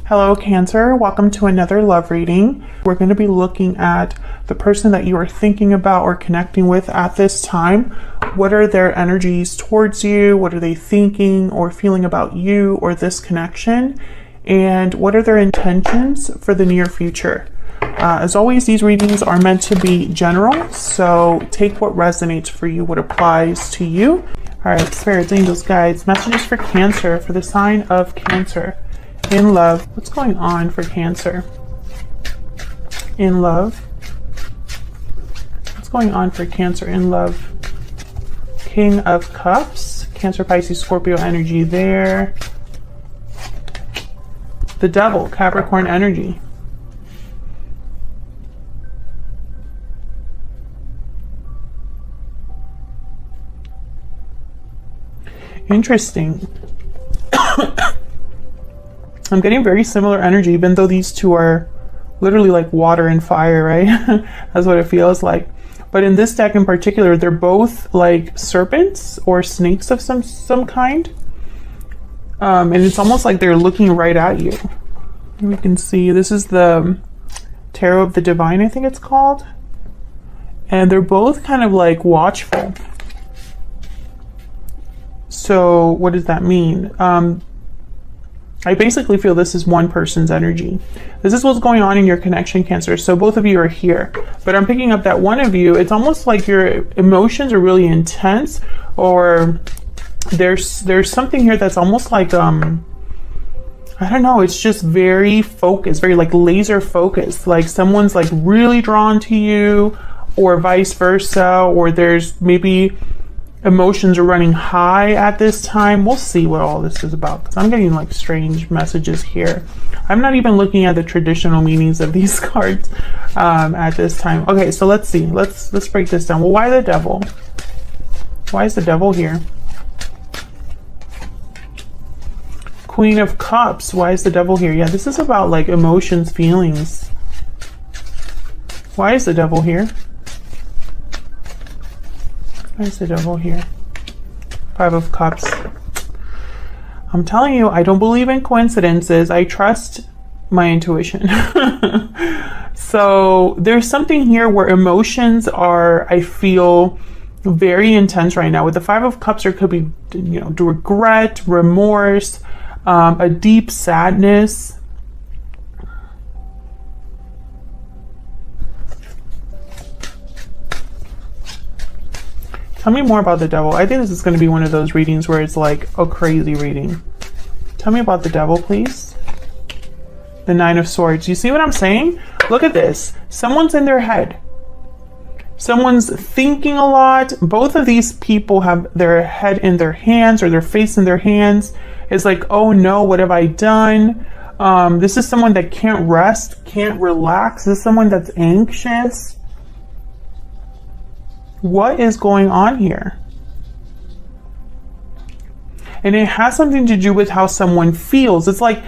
Hello, Cancer. Welcome to another love reading. We're going to be looking at the person that you are thinking about or connecting with at this time. What are their energies towards you? What are they thinking or feeling about you or this connection? And what are their intentions for the near future? As always, these readings are meant to be general, so take what resonates for you, what applies to you. All right, spirits, angels, guides, messages for Cancer, for the sign of Cancer. In love, what's going on for Cancer? In love, what's going on for Cancer in love? King of Cups, Cancer, Pisces, Scorpio energy there. The Devil, Capricorn energy. Interesting. I'm getting very similar energy, even though these two are literally like water and fire, right? That's what it feels like. But in this deck in particular, they're both like serpents or snakes of some kind. And it's almost like they're looking right at you. We can see this is the Tarot of the Divine, I think it's called. And they're both kind of like watchful. So what does that mean? I basically feel this is one person's energy. This is what's going on in your connection, Cancer. So both of you are here, but I'm picking up that one of you, it's almost like your emotions are really intense, or there's something here that's almost like, I don't know, it's just very focused, very like laser focused. Like someone's like really drawn to you, or vice versa, or there's maybe emotions are running high at this time. We'll see what all this is about, because I'm getting like strange messages here. I'm not even looking at the traditional meanings of these cards at this time. Okay, so let's see. Let's break this down. Well, why the Devil? Why is the Devil here? Queen of Cups. Why is the Devil here? Yeah, this is about like emotions, feelings. Why is the Devil here? Why is the Devil here? Five of Cups. I'm telling you, I don't believe in coincidences. I trust my intuition. So there's something here where emotions are, I feel, very intense right now. With the Five of Cups, there could be, you know, regret, remorse, a deep sadness. Tell me more about the Devil. I think this is going to be one of those readings where it's like a crazy reading. Tell me about the Devil, please. The Nine of Swords. You see what I'm saying? Look at this. Someone's in their head. Someone's thinking a lot. Both of these people have their head in their hands or their face in their hands. It's like, oh no, what have I done? This is someone that can't rest, can't relax. This is someone that's anxious. What is going on here? And it has something to do with how someone feels. It's like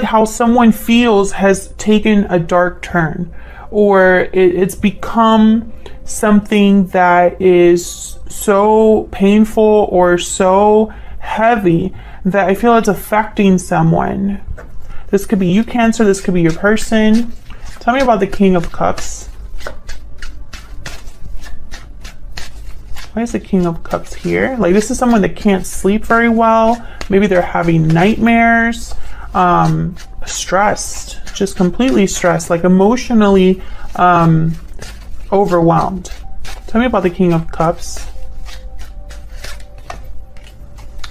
how someone feels has taken a dark turn, or it's become something that is so painful or so heavy that I feel it's affecting someone. This could be you, Cancer. This could be your person. Tell me about the King of Cups. Why is the King of Cups here? Like, this is someone that can't sleep very well. Maybe they're having nightmares, stressed, just completely stressed, like emotionally overwhelmed. Tell me about the King of Cups.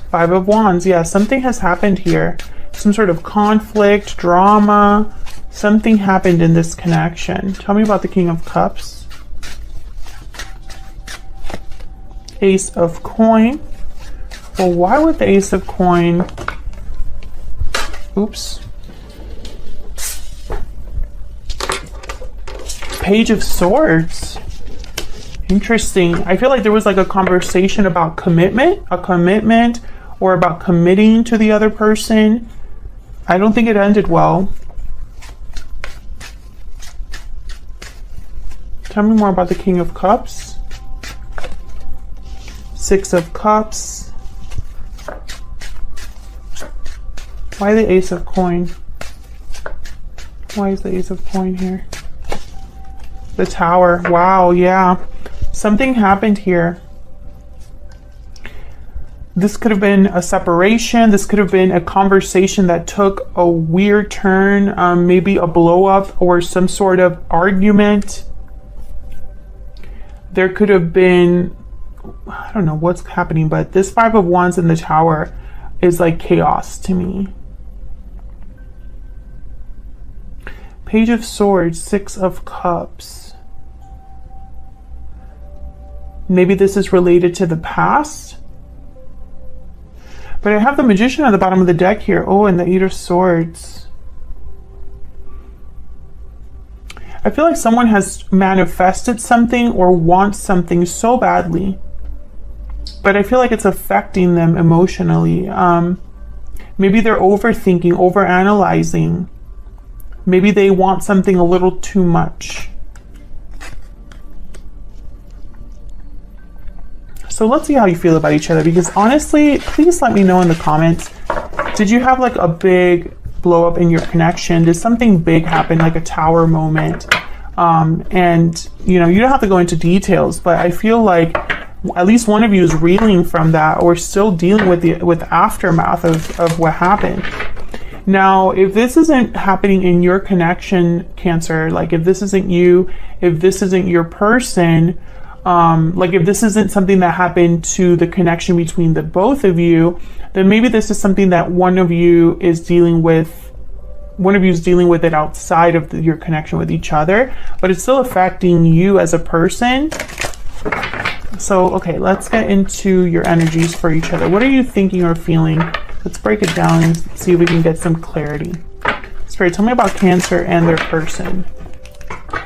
Five of Wands. Yeah, something has happened here. Some sort of conflict, drama. Something happened in this connection. Tell me about the King of Cups. Ace of Coin. Well, why would the Ace of Coin... Oops. Page of Swords. Interesting. I feel like there was like a conversation about commitment, or about committing to the other person. I don't think it ended well. Tell me more about the King of Cups. Six of Cups. Why the Ace of Coin? Why is the Ace of Coin here? The Tower. Wow, yeah. Something happened here. This could have been a separation. This could have been a conversation that took a weird turn, maybe a blow up or some sort of argument. There could have been, I don't know what's happening, but this Five of Wands in the Tower is like chaos to me. Page of Swords, Six of Cups. Maybe this is related to the past. But I have the Magician at the bottom of the deck here. Oh, and the Eight of Swords. I feel like someone has manifested something or wants something so badly. But I feel like it's affecting them emotionally. Maybe they're overthinking, overanalyzing. Maybe they want something a little too much. So let's see how you feel about each other, because honestly, please let me know in the comments. Did you have like a big blow up in your connection? Did something big happen, like a tower moment? And you know, you don't have to go into details, but I feel like at least one of you is reeling from that or still dealing with the aftermath of what happened. Now, if this isn't happening in your connection, Cancer, like if this isn't you, if this isn't your person, like if this isn't something that happened to the connection between the both of you, then maybe this is something that one of you is dealing with it outside of your connection with each other, but it's still affecting you as a person. So, okay, let's get into your energies for each other. What are you thinking or feeling? Let's break it down and see if we can get some clarity. Spirit, tell me about Cancer and their person.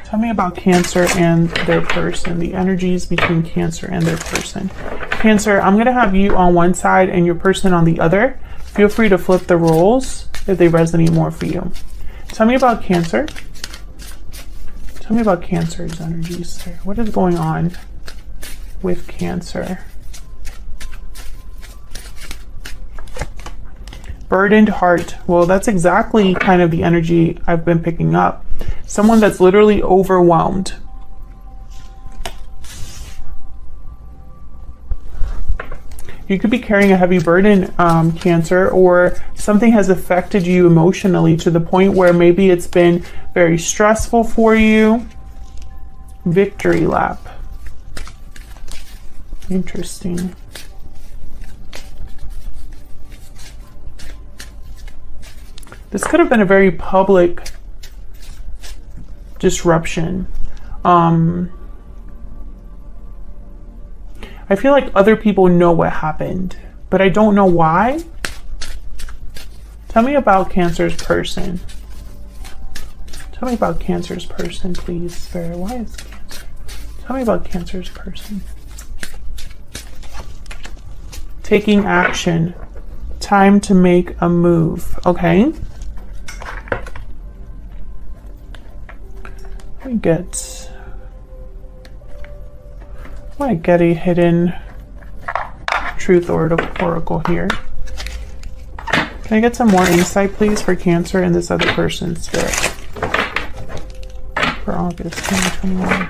Tell me about Cancer and their person. The energies between Cancer and their person. Cancer, I'm going to have you on one side and your person on the other. Feel free to flip the roles if they resonate more for you. Tell me about Cancer. Tell me about Cancer's energies. What is going on with Cancer? Burdened heart. Well, that's exactly kind of the energy I've been picking up. Someone that's literally overwhelmed. You could be carrying a heavy burden, Cancer, or something has affected you emotionally to the point where maybe it's been very stressful for you. Victory lap. Interesting. This could have been a very public disruption. I feel like other people know what happened, but I don't know why. Tell me about Cancer's person. Tell me about Cancer's person, please, Spirit. Why is Cancer? Tell me about Cancer's person. Taking action. Time to make a move. Okay. Might get a hidden truth oracle here. Can I get some more insight, please, for Cancer and this other person's Spirit for August 2021?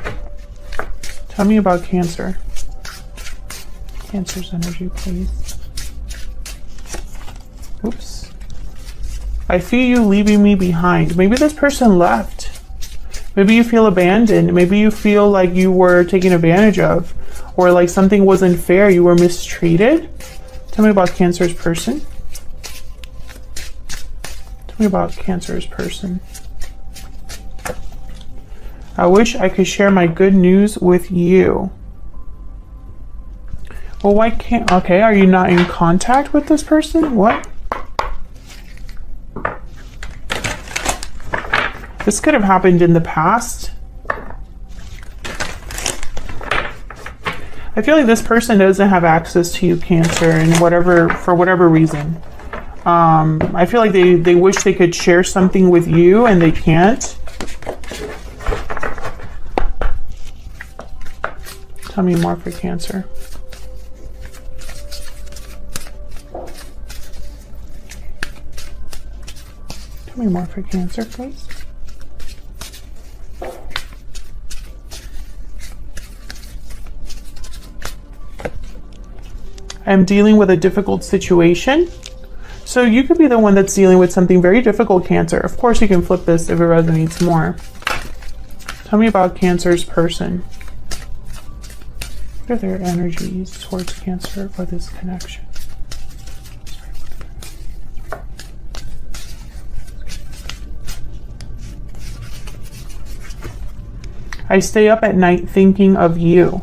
Tell me about Cancer. Cancer's energy, please. Oops. I feel you leaving me behind. Maybe this person left. Maybe you feel abandoned. Maybe you feel like you were taken advantage of, or like something wasn't fair. You were mistreated. Tell me about Cancer's person. Tell me about Cancer's person. I wish I could share my good news with you. Well, why can't... Okay, are you not in contact with this person? What? This could have happened in the past. I feel like this person doesn't have access to you, Cancer, and for whatever reason. I feel like they wish they could share something with you and they can't. Tell me more for Cancer. Tell me more for Cancer, please. am dealing with a difficult situation. So you could be the one that's dealing with something very difficult, Cancer. Of course, you can flip this if it resonates more. Tell me about Cancer's person. What are their energies towards Cancer for this connection? I stay up at night thinking of you.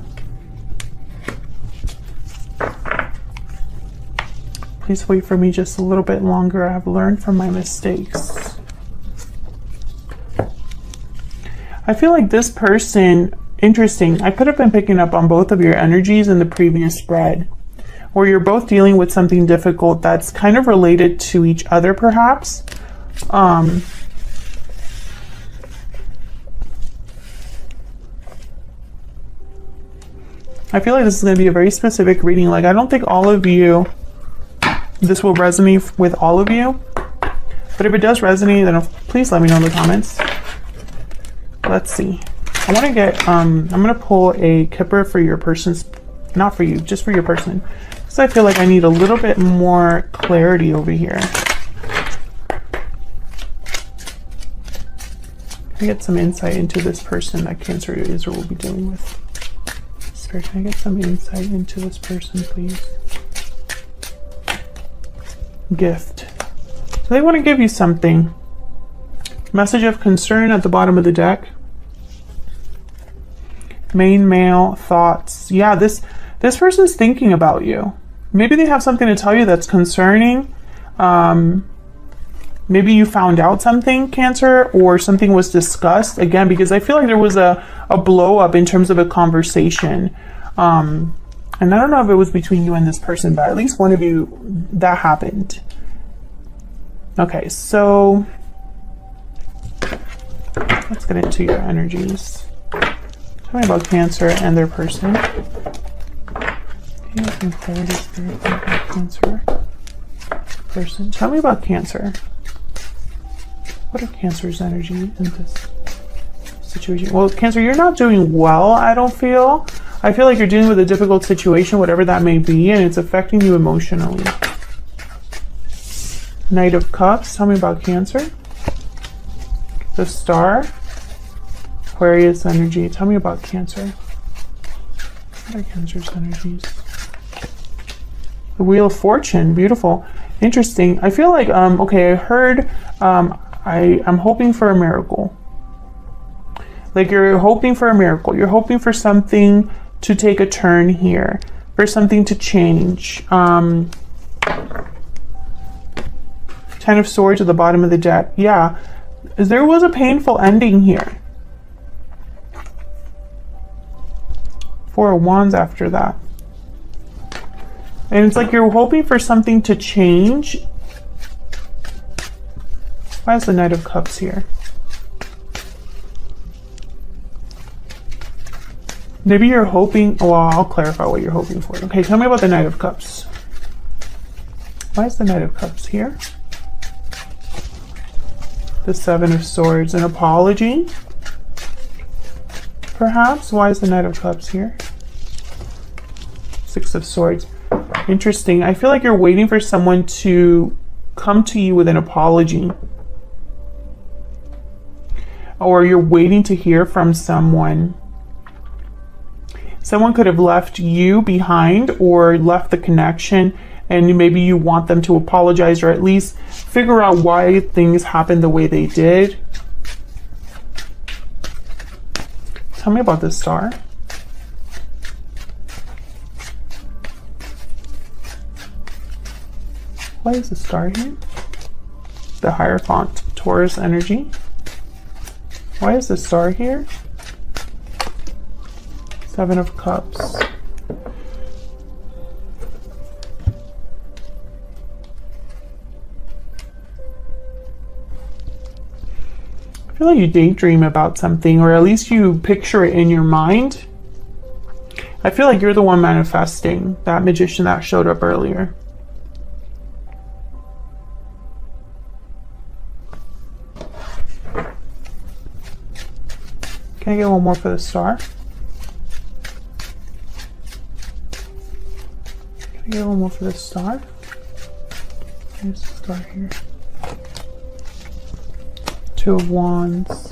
Please wait for me just a little bit longer. I have learned from my mistakes. I feel like this person, interesting, I could have been picking up on both of your energies in the previous spread, where you're both dealing with something difficult that's kind of related to each other, perhaps. I feel like this is going to be a very specific reading. Like, I don't think all of you, this will resonate with all of you. But if it does resonate, then please let me know in the comments. Let's see. I want to get, I'm going to pull a Kipper for your person's, not for you, just for your person. Because I feel like I need a little bit more clarity over here. Can I get some insight into this person that Cancer is or will be dealing with? Can I get some insight into this person, please? Gift. So they want to give you something. Message of concern at the bottom of the deck. Main male thoughts. Yeah, this person's thinking about you. Maybe they have something to tell you that's concerning. Maybe you found out something, Cancer, or something was discussed. Again, because I feel like there was a blow up in terms of a conversation. And I don't know if it was between you and this person, but at least one of you, that happened. Okay, so let's get into your energies. Tell me about Cancer and their person. Cancer person. Tell me about Cancer. What are Cancer's energy in this situation? Well, Cancer, you're not doing well, I don't feel. I feel like you're dealing with a difficult situation, whatever that may be, and it's affecting you emotionally. Knight of Cups. Tell me about Cancer. The Star. Aquarius energy. Tell me about Cancer. What are Cancer's energies? The Wheel of Fortune. Beautiful. Interesting. I feel like, okay, I heard, I'm hoping for a miracle. Like, you're hoping for a miracle. You're hoping for something to take a turn here, for something to change. 10 of Swords at the bottom of the deck. Yeah, there was a painful ending here. 4 of Wands after that. And it's like you're hoping for something to change. Why is the Knight of Cups here? Maybe you're hoping, well, I'll clarify what you're hoping for. Okay, tell me about the Knight of Cups. Why is the Knight of Cups here? The 7 of Swords, an apology? Perhaps? Why is the Knight of Cups here? 6 of Swords. Interesting. I feel like you're waiting for someone to come to you with an apology. Or you're waiting to hear from someone. Someone could have left you behind or left the connection, and maybe you want them to apologize or at least figure out why things happened the way they did. Tell me about the Star. Why is the Star here? The Hierophant, Taurus energy. Why is the Star here? 7 of Cups. I feel like you daydream about something, or at least you picture it in your mind. I feel like you're the one manifesting that magician that showed up earlier. Can I get one more for the Star? Can I A little more for the star. There's the star here. Two of Wands.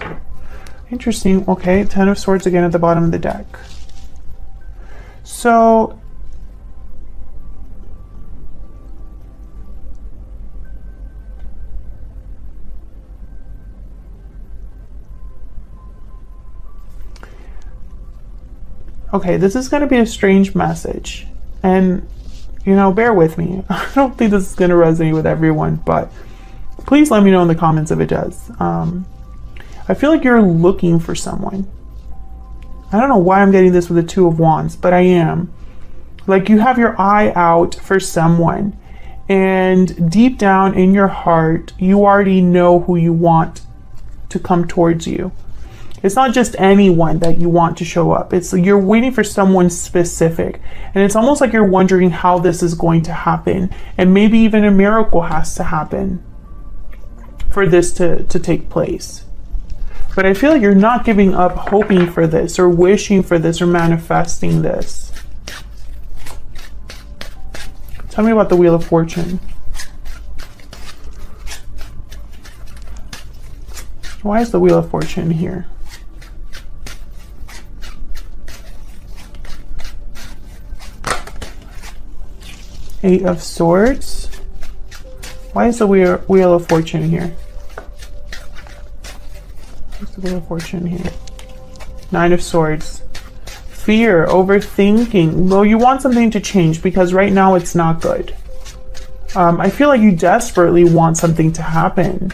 Interesting. Okay, Ten of Swords again at the bottom of the deck. So okay, this is going to be a strange message, and you know, bear with me. I don't think this is going to resonate with everyone, but please let me know in the comments if it does. I feel like you're looking for someone. I don't know why I'm getting this with the Two of Wands, but I am. Like, you have your eye out for someone, and deep down in your heart, you already know who you want to come towards you. It's not just anyone that you want to show up. It's you're waiting for someone specific. And it's almost like you're wondering how this is going to happen. And maybe even a miracle has to happen for this to take place. But I feel like you're not giving up hoping for this or wishing for this or manifesting this. Tell me about the Wheel of Fortune. Why is the Wheel of Fortune here? Eight of Swords. Why is the Wheel of Fortune here? What's the Wheel of Fortune here? Nine of Swords. Fear, overthinking. Well, you want something to change because right now it's not good. I feel like you desperately want something to happen.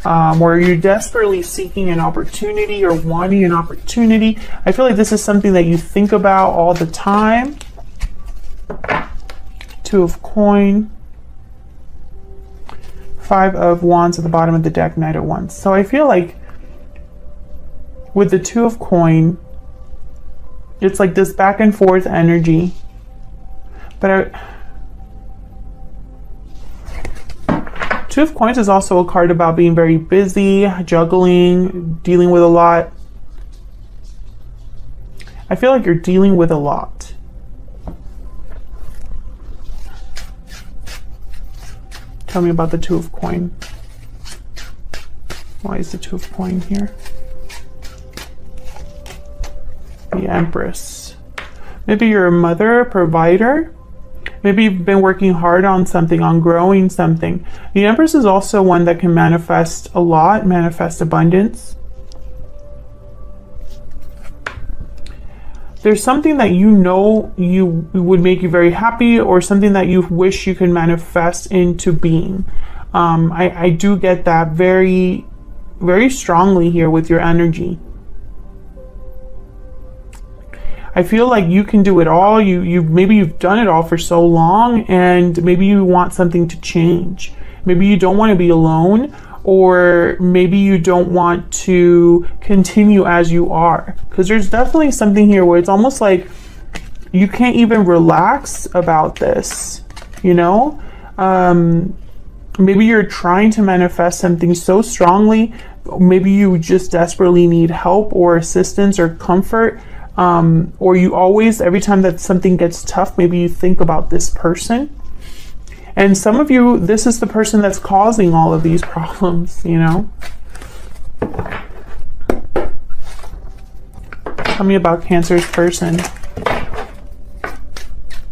Or you're desperately seeking an opportunity or wanting an opportunity. I feel like this is something that you think about all the time. Two of Coin. Five of Wands at the bottom of the deck, Knight of Wands. So I feel like with the Two of Coin, it's like this back and forth energy. But Two of Coins is also a card about being very busy, juggling, dealing with a lot. I feel like you're dealing with a lot. Tell me about the Two of Coin. Why is the Two of Coin here? The Empress. Maybe you're a mother, a provider. Maybe you've been working hard on something, on growing something. The Empress is also one that can manifest a lot, manifest abundance. There's something that you know you would make you very happy, or something that you wish you could manifest into being. I do get that very, very strongly here with your energy. I feel like you can do it all. Maybe you've done it all for so long, and maybe you want something to change. Maybe you don't want to be alone, or maybe you don't want to continue as you are. Because there's definitely something here where it's almost like you can't even relax about this, you know? Maybe you're trying to manifest something so strongly. Maybe you just desperately need help or assistance or comfort. Or you always, every time that something gets tough, maybe you think about this person. And some of you, this is the person that's causing all of these problems, you know? Tell me about Cancer's person.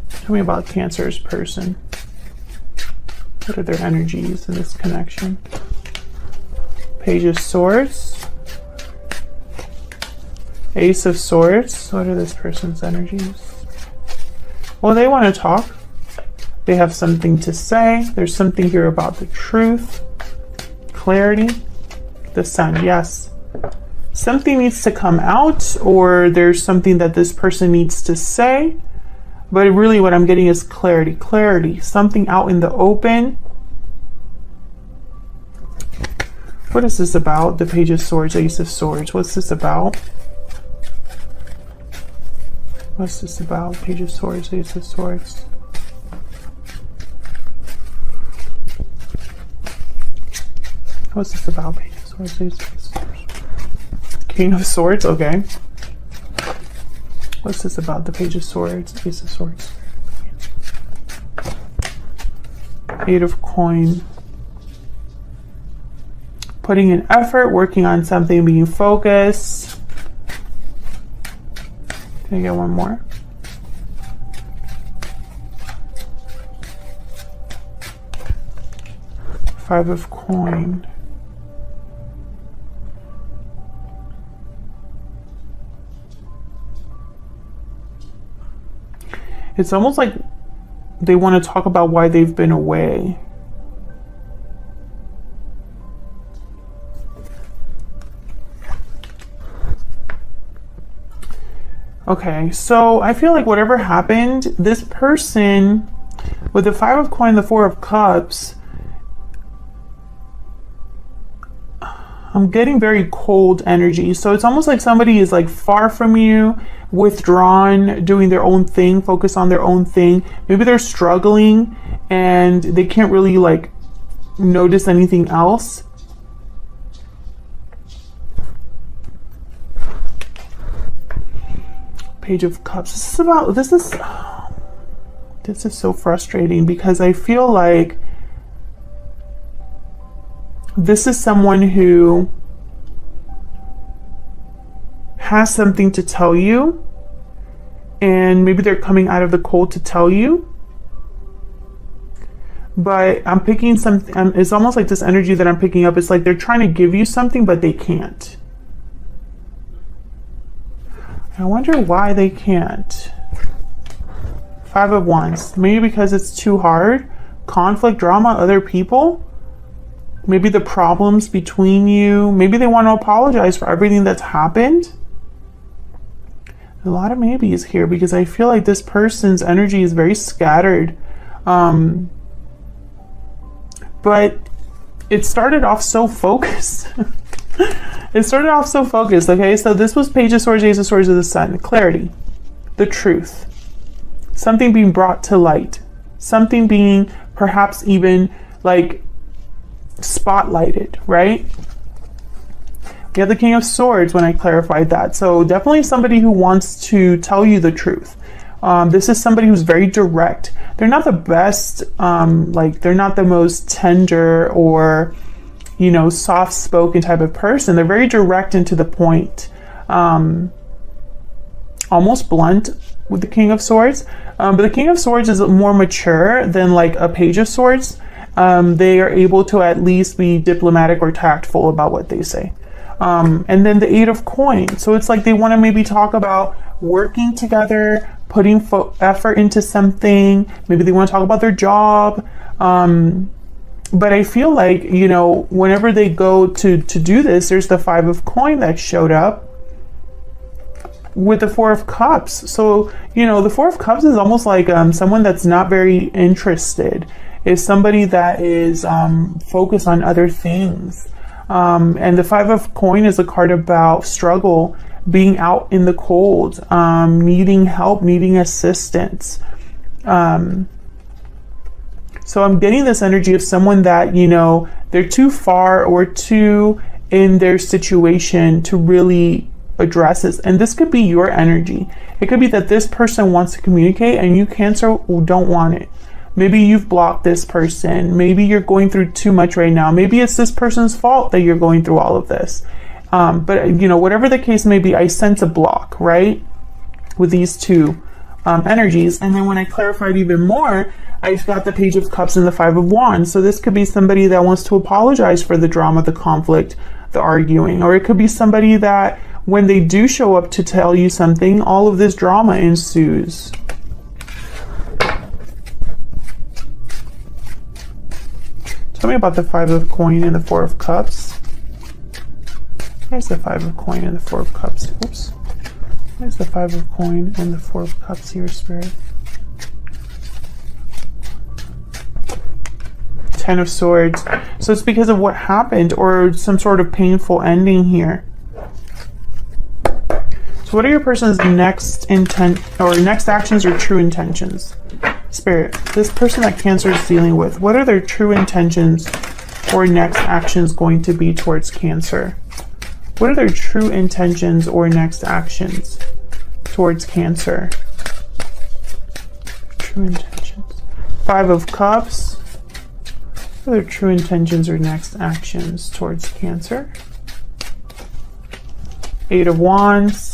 Tell me about Cancer's person. What are their energies in this connection? Page of Swords. Ace of Swords. What are this person's energies? Well, they want to talk. They have something to say. There's something here about the truth, clarity, the Sun. Yes. Something needs to come out, or there's something that this person needs to say. But really what I'm getting is clarity. Clarity. Something out in the open. What is this about? The Page of Swords, Ace of Swords. What's this about? What's this about? Page of Swords, Ace of Swords. What's this about? Page of Swords, Ace of Swords. King of Swords, okay. What's this about? The Page of Swords, Ace of Swords. Eight of Coin. Putting in effort, working on something, being focused. Can I get one more? Five of Coin. It's almost like they want to talk about why they've been away. Okay, so I feel like whatever happened, this person with the Five of Coin, the Four of Cups, I'm getting very cold energy. So it's almost like somebody is like far from you, withdrawn, doing their own thing, focus on their own thing. Maybe they're struggling and they can't really like notice anything else. Page of Cups. This is so frustrating because I feel like this is someone who has something to tell you, and maybe they're coming out of the cold to tell you. But I'm picking something, it's almost like this energy that I'm picking up. It's like they're trying to give you something, but they can't. I wonder why they can't. Five of Wands. Maybe because it's too hard. Conflict, drama, other people. Maybe the problems between you. Maybe they want to apologize for everything that's happened. A lot of maybes here because I feel like this person's energy is very scattered. But it started off so focused. It started off so focused, okay? So this was Page of Swords, Ace of Swords of the Sun. Clarity, the truth, something being brought to light, something being perhaps even like spotlighted, right? We have the King of Swords when I clarified that. So definitely somebody who wants to tell you the truth. This is somebody who's very direct. They're not the best, like they're not the most tender or, you know, soft-spoken type of person. They're very direct and to the point. Almost blunt with the King of Swords. But the King of Swords is more mature than like a Page of Swords. They are able to at least be diplomatic or tactful about what they say. And then the Eight of Coins. So it's like they want to maybe talk about working together, putting effort into something. Maybe they want to talk about their job. But I feel like, you know, whenever they go to do this, there's the Five of Coins that showed up with the Four of Cups. So, you know, the Four of Cups is almost like someone that's not very interested. Is somebody that is focused on other things. And the Five of Coins is a card about struggle, being out in the cold, needing help, needing assistance. So I'm getting this energy of someone that, you know, they're too far or too in their situation to really address this. And this could be your energy. It could be that this person wants to communicate and you, Cancer, don't want it. Maybe you've blocked this person. Maybe you're going through too much right now. Maybe it's this person's fault that you're going through all of this. But, you know, whatever the case may be, I sense a block, right? With these two energies. And then when I clarified even more, I've got the Page of Cups and the Five of Wands. So this could be somebody that wants to apologize for the drama, the conflict, the arguing. Or it could be somebody that when they do show up to tell you something, all of this drama ensues. Tell me about the Five of Coins and the Four of Cups. There's the Five of Coins and the Four of Cups. Oops. There's the Five of Coins and the Four of Cups here, Spirit. Ten of Swords. So it's because of what happened or some sort of painful ending here. So what are your person's next intent or next actions or true intentions? Spirit, this person that Cancer is dealing with, what are their true intentions or next actions going to be towards Cancer? What are their true intentions or next actions towards Cancer? True intentions. Five of Cups. are their true intentions or next actions towards Cancer? 8 of Wands,